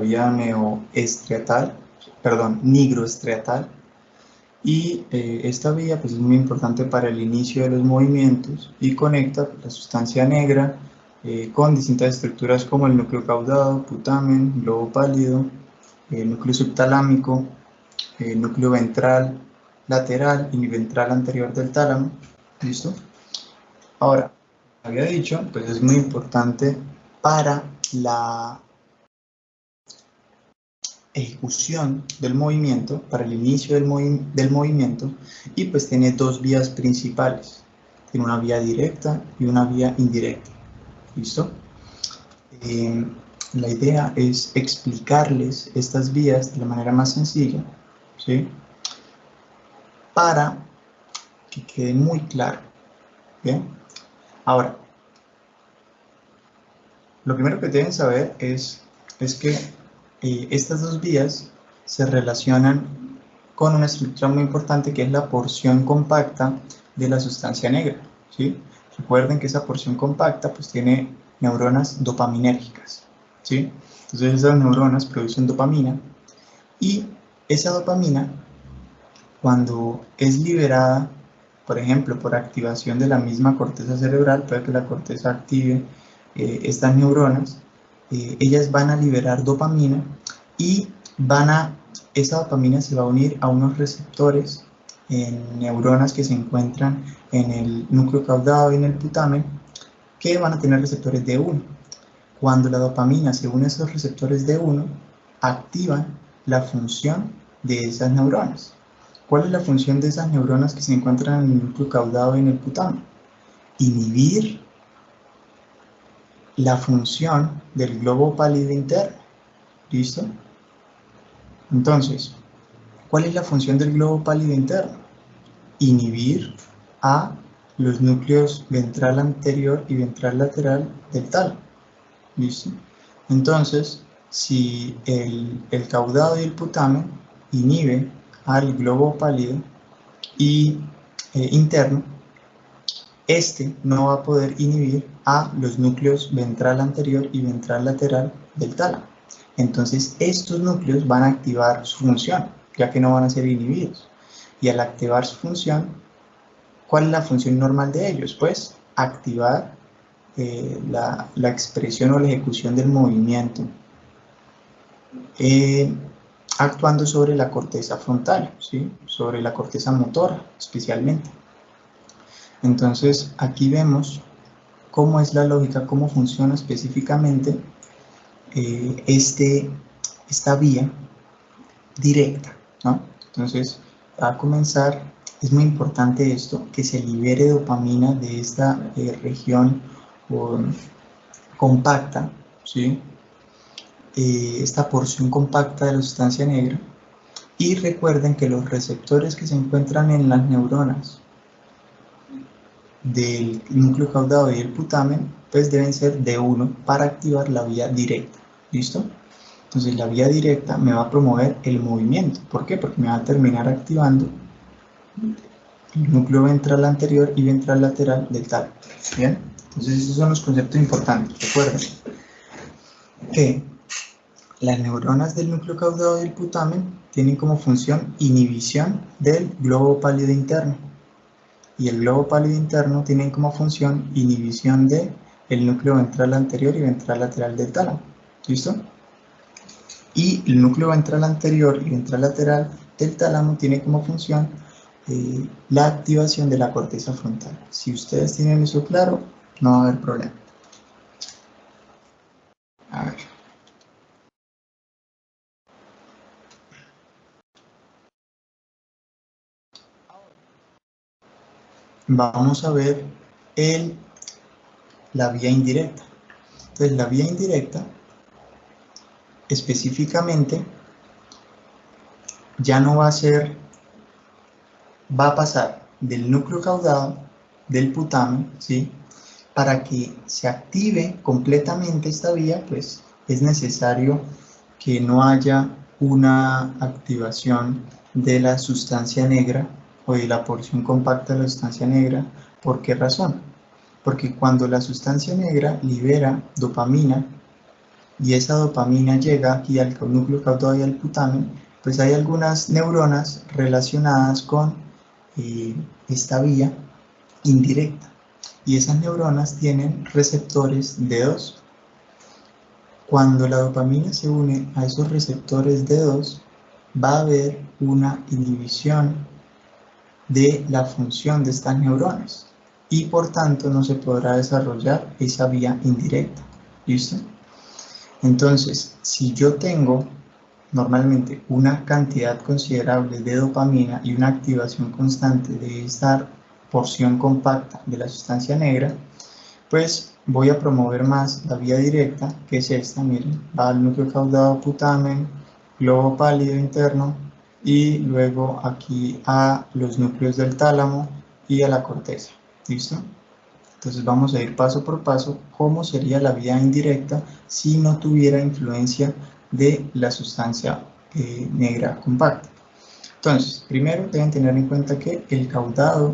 vía neoestriatal, perdón, nigroestriatal. Y esta vía pues, es muy importante para el inicio de los movimientos y conecta la sustancia negra con distintas estructuras como el núcleo caudado, putamen, globo pálido, núcleo subtalámico, núcleo ventral lateral y ventral anterior del tálamo. ¿Listo? Ahora, había dicho, pues es muy importante para la ejecución del movimiento, para el inicio del movimiento, y pues tiene dos vías principales. Tiene una vía directa y una vía indirecta. ¿Listo? La idea es explicarles estas vías de la manera más sencilla, ¿sí? Para que quede muy claro. ¿Bien? Ahora, lo primero que deben saber es que estas dos vías se relacionan con una estructura muy importante que es la porción compacta de la sustancia negra, ¿sí? Recuerden que esa porción compacta pues tiene neuronas dopaminérgicas, ¿sí? Entonces esas neuronas producen dopamina y esa dopamina, cuando es liberada, por ejemplo, por activación de la misma corteza cerebral, puede que la corteza active estas neuronas, ellas van a liberar dopamina y esa dopamina se va a unir a unos receptores en neuronas que se encuentran en el núcleo caudado y en el putamen, que van a tener receptores D1. Cuando la dopamina se une a esos receptores D1, activan la función de esas neuronas. ¿Cuál es la función de esas neuronas que se encuentran en el núcleo caudado y en el putamen? Inhibir la función del globo pálido interno. ¿Listo? Entonces, ¿cuál es la función del globo pálido interno? Inhibir a los núcleos ventral anterior y ventral lateral del tálamo. ¿Listo? Entonces, si el caudado y el putamen inhiben al globo pálido y interno, este no va a poder inhibir a los núcleos ventral anterior y ventral lateral del tálamo. Entonces, estos núcleos van a activar su función, ya que no van a ser inhibidos. Y al activar su función, ¿cuál es la función normal de ellos? Pues activar la expresión o la ejecución del movimiento, actuando sobre la corteza frontal, ¿sí? Sobre la corteza motora especialmente. Entonces, aquí vemos cómo es la lógica, cómo funciona específicamente esta vía directa, ¿no? Entonces, a comenzar, es muy importante esto, que se libere dopamina de esta región compacta, ¿sí? Esta porción compacta de la sustancia negra. Y recuerden que los receptores que se encuentran en las neuronas del núcleo caudado y el putamen, pues deben ser D1 para activar la vía directa. ¿Listo? Entonces la vía directa me va a promover el movimiento. ¿Por qué? Porque me va a terminar activando el núcleo ventral anterior y ventral lateral del tálamo. ¿Bien? Entonces esos son los conceptos importantes. Recuerden que las neuronas del núcleo caudado y el putamen tienen como función inhibición del globo pálido interno. Y el globo pálido interno tiene como función inhibición del núcleo ventral anterior y ventral lateral del tálamo. ¿Listo? Y el núcleo ventral anterior y ventral lateral del tálamo tiene como función la activación de la corteza frontal. Si ustedes tienen eso claro, no va a haber problema. A ver. Vamos a ver la vía indirecta. Entonces, la vía indirecta específicamente ya no va a ser, va a pasar del núcleo caudado del putamen, ¿sí? Para que se active completamente esta vía, pues es necesario que no haya una activación de la sustancia negra o de la porción compacta de la sustancia negra. ¿Por qué razón? Porque cuando la sustancia negra libera dopamina y esa dopamina llega aquí al núcleo caudado y al putamen, pues hay algunas neuronas relacionadas con esta vía indirecta. Y esas neuronas tienen receptores D2. Cuando la dopamina se une a esos receptores D2, va a haber una inhibición de la función de estas neuronas y por tanto no se podrá desarrollar esa vía indirecta. ¿Listo? Entonces, si yo tengo normalmente una cantidad considerable de dopamina y una activación constante de esta porción compacta de la sustancia negra, pues voy a promover más la vía directa, que es esta, miren, va al núcleo caudado putamen, globo pálido interno y luego aquí a los núcleos del tálamo y a la corteza. ¿Listo? Entonces vamos a ir paso por paso cómo sería la vía indirecta si no tuviera influencia de la sustancia negra compacta. Entonces, primero deben tener en cuenta que el caudado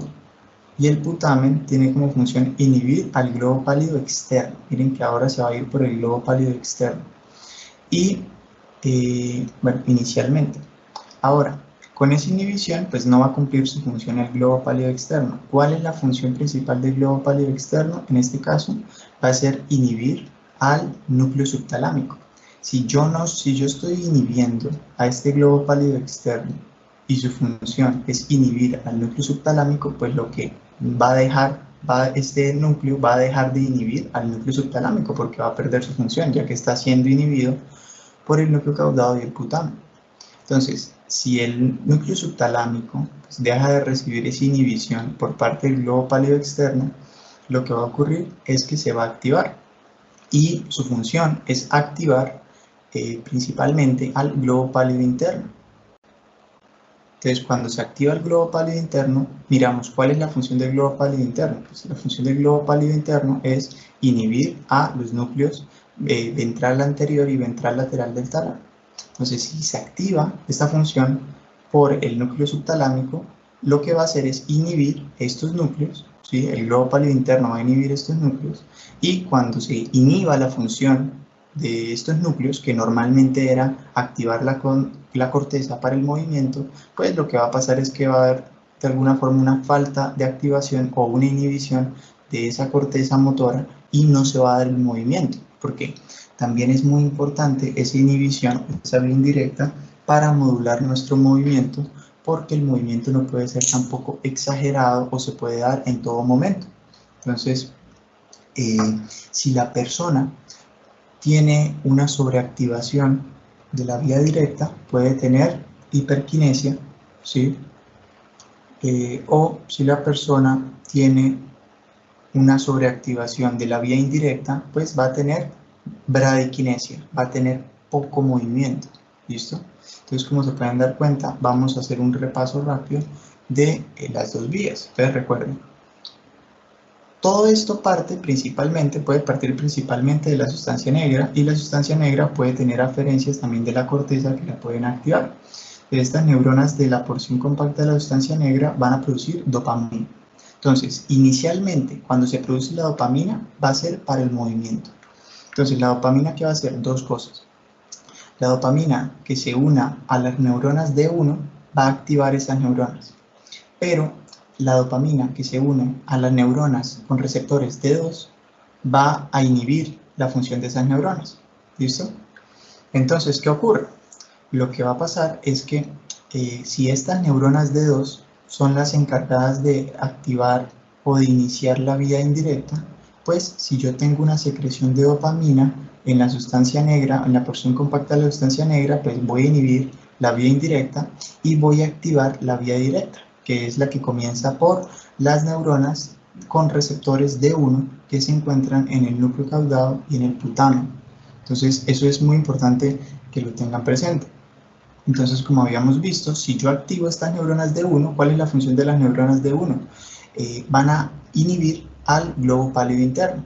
y el putamen tiene como función inhibir al globo pálido externo. Miren que ahora se va a ir por el globo pálido externo. Y, bueno, inicialmente. Ahora, con esa inhibición, pues no va a cumplir su función el globo pálido externo. ¿Cuál es la función principal del globo pálido externo? En este caso, va a ser inhibir al núcleo subtalámico. Si yo estoy inhibiendo a este globo pálido externo y su función es inhibir al núcleo subtalámico, pues lo que va a dejar, este núcleo va a dejar de inhibir al núcleo subtalámico porque va a perder su función, ya que está siendo inhibido por el núcleo caudado y el putamen. Entonces, si el núcleo subtalámico pues, deja de recibir esa inhibición por parte del globo pálido externo, lo que va a ocurrir es que se va a activar y su función es activar principalmente al globo pálido interno. Entonces, cuando se activa el globo pálido interno, miramos cuál es la función del globo pálido interno. Pues la función del globo pálido interno es inhibir a los núcleos ventral anterior y ventral lateral del tálamo. Entonces, si se activa esta función por el núcleo subtalámico, lo que va a hacer es inhibir estos núcleos, ¿sí? El globo pálido interno va a inhibir estos núcleos, y cuando se inhiba la función de estos núcleos, que normalmente era activar la corteza para el movimiento, pues lo que va a pasar es que va a haber de alguna forma una falta de activación o una inhibición de esa corteza motora y no se va a dar el movimiento. ¿Por qué? También es muy importante esa inhibición, esa vía indirecta, para modular nuestro movimiento, porque el movimiento no puede ser tampoco exagerado o se puede dar en todo momento. Entonces, si la persona tiene una sobreactivación de la vía directa, puede tener hiperquinesia, ¿sí? O si la persona tiene una sobreactivación de la vía indirecta, pues va a tener bradiquinesia, va a tener poco movimiento. ¿Listo? Entonces, como se pueden dar cuenta, vamos a hacer un repaso rápido de las dos vías. Entonces, recuerden, todo esto puede partir principalmente de la sustancia negra, y la sustancia negra puede tener aferencias también de la corteza que la pueden activar. Estas neuronas de la porción compacta de la sustancia negra van a producir dopamina. Entonces, inicialmente, cuando se produce la dopamina, va a ser para el movimiento. Entonces, la dopamina, ¿qué va a hacer? Dos cosas. La dopamina que se una a las neuronas D1 va a activar esas neuronas, pero la dopamina que se une a las neuronas con receptores D2 va a inhibir la función de esas neuronas. ¿Listo? Entonces, ¿qué ocurre? Lo que va a pasar es que si estas neuronas D2 son las encargadas de activar o de iniciar la vía indirecta, pues si yo tengo una secreción de dopamina en la sustancia negra, en la porción compacta de la sustancia negra, pues voy a inhibir la vía indirecta y voy a activar la vía directa, que es la que comienza por las neuronas con receptores D1 que se encuentran en el núcleo caudado y en el putamen. Entonces, eso es muy importante que lo tengan presente. Entonces, como habíamos visto, si yo activo estas neuronas D1, ¿cuál es la función de las neuronas D1? Van a inhibir al globo pálido interno.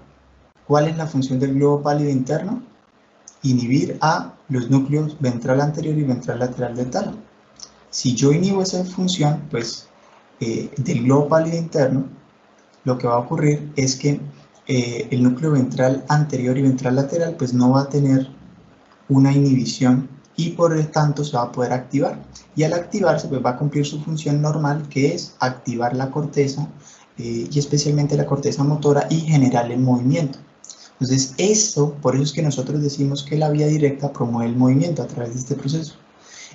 ¿Cuál es la función del globo pálido interno? Inhibir a los núcleos ventral anterior y ventral lateral del tálamo. Si yo inhibo esa función, pues, del globo pálido interno, lo que va a ocurrir es que el núcleo ventral anterior y ventral lateral, pues, no va a tener una inhibición y por lo tanto se va a poder activar. Y al activarse pues va a cumplir su función normal, que es activar la corteza y especialmente la corteza motora y generar el movimiento. Entonces esto, por eso es que nosotros decimos que la vía directa promueve el movimiento a través de este proceso.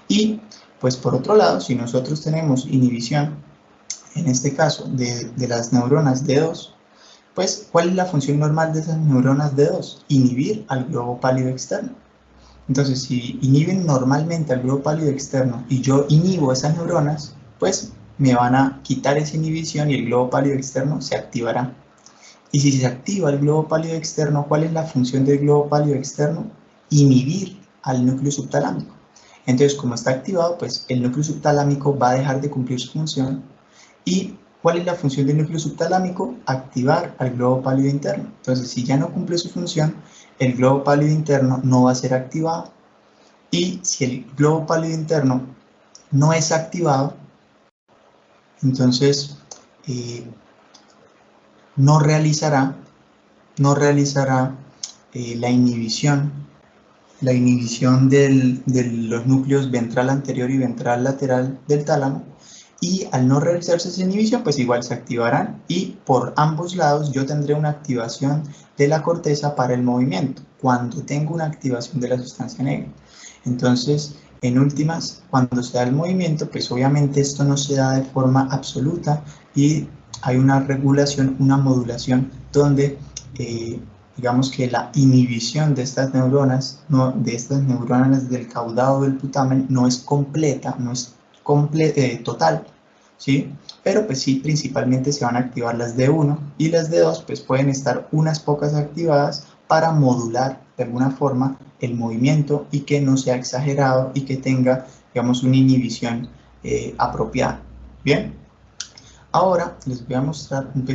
Y pues por otro lado, si nosotros tenemos inhibición, en este caso de las neuronas D2, pues ¿cuál es la función normal de esas neuronas D2? Inhibir al globo pálido externo. Entonces, si inhiben normalmente al globo pálido externo y yo inhibo esas neuronas, pues me van a quitar esa inhibición y el globo pálido externo se activará. Y si se activa el globo pálido externo, ¿cuál es la función del globo pálido externo? Inhibir al núcleo subtalámico. Entonces, como está activado, pues el núcleo subtalámico va a dejar de cumplir su función. ¿Y cuál es la función del núcleo subtalámico? Activar al globo pálido interno. Entonces, si ya no cumple su función, el globo pálido interno no va a ser activado. Y si el globo pálido interno no es activado, entonces no realizará la inhibición de los núcleos ventral anterior y ventral lateral del tálamo, y al no realizarse esa inhibición, pues igual se activarán y por ambos lados yo tendré una activación de la corteza para el movimiento, cuando tengo una activación de la sustancia negra. Entonces, en últimas, cuando se da el movimiento, pues obviamente esto no se da de forma absoluta y hay una regulación, una modulación donde digamos que la inhibición de estas neuronas, del caudado del putamen no es completa, no es total, ¿sí? Pero pues sí, principalmente se van a activar las D1 y las D2 pues pueden estar unas pocas activadas para modular de alguna forma el movimiento y que no sea exagerado y que tenga, digamos, una inhibición apropiada. Bien, ahora les voy a mostrar un pequeño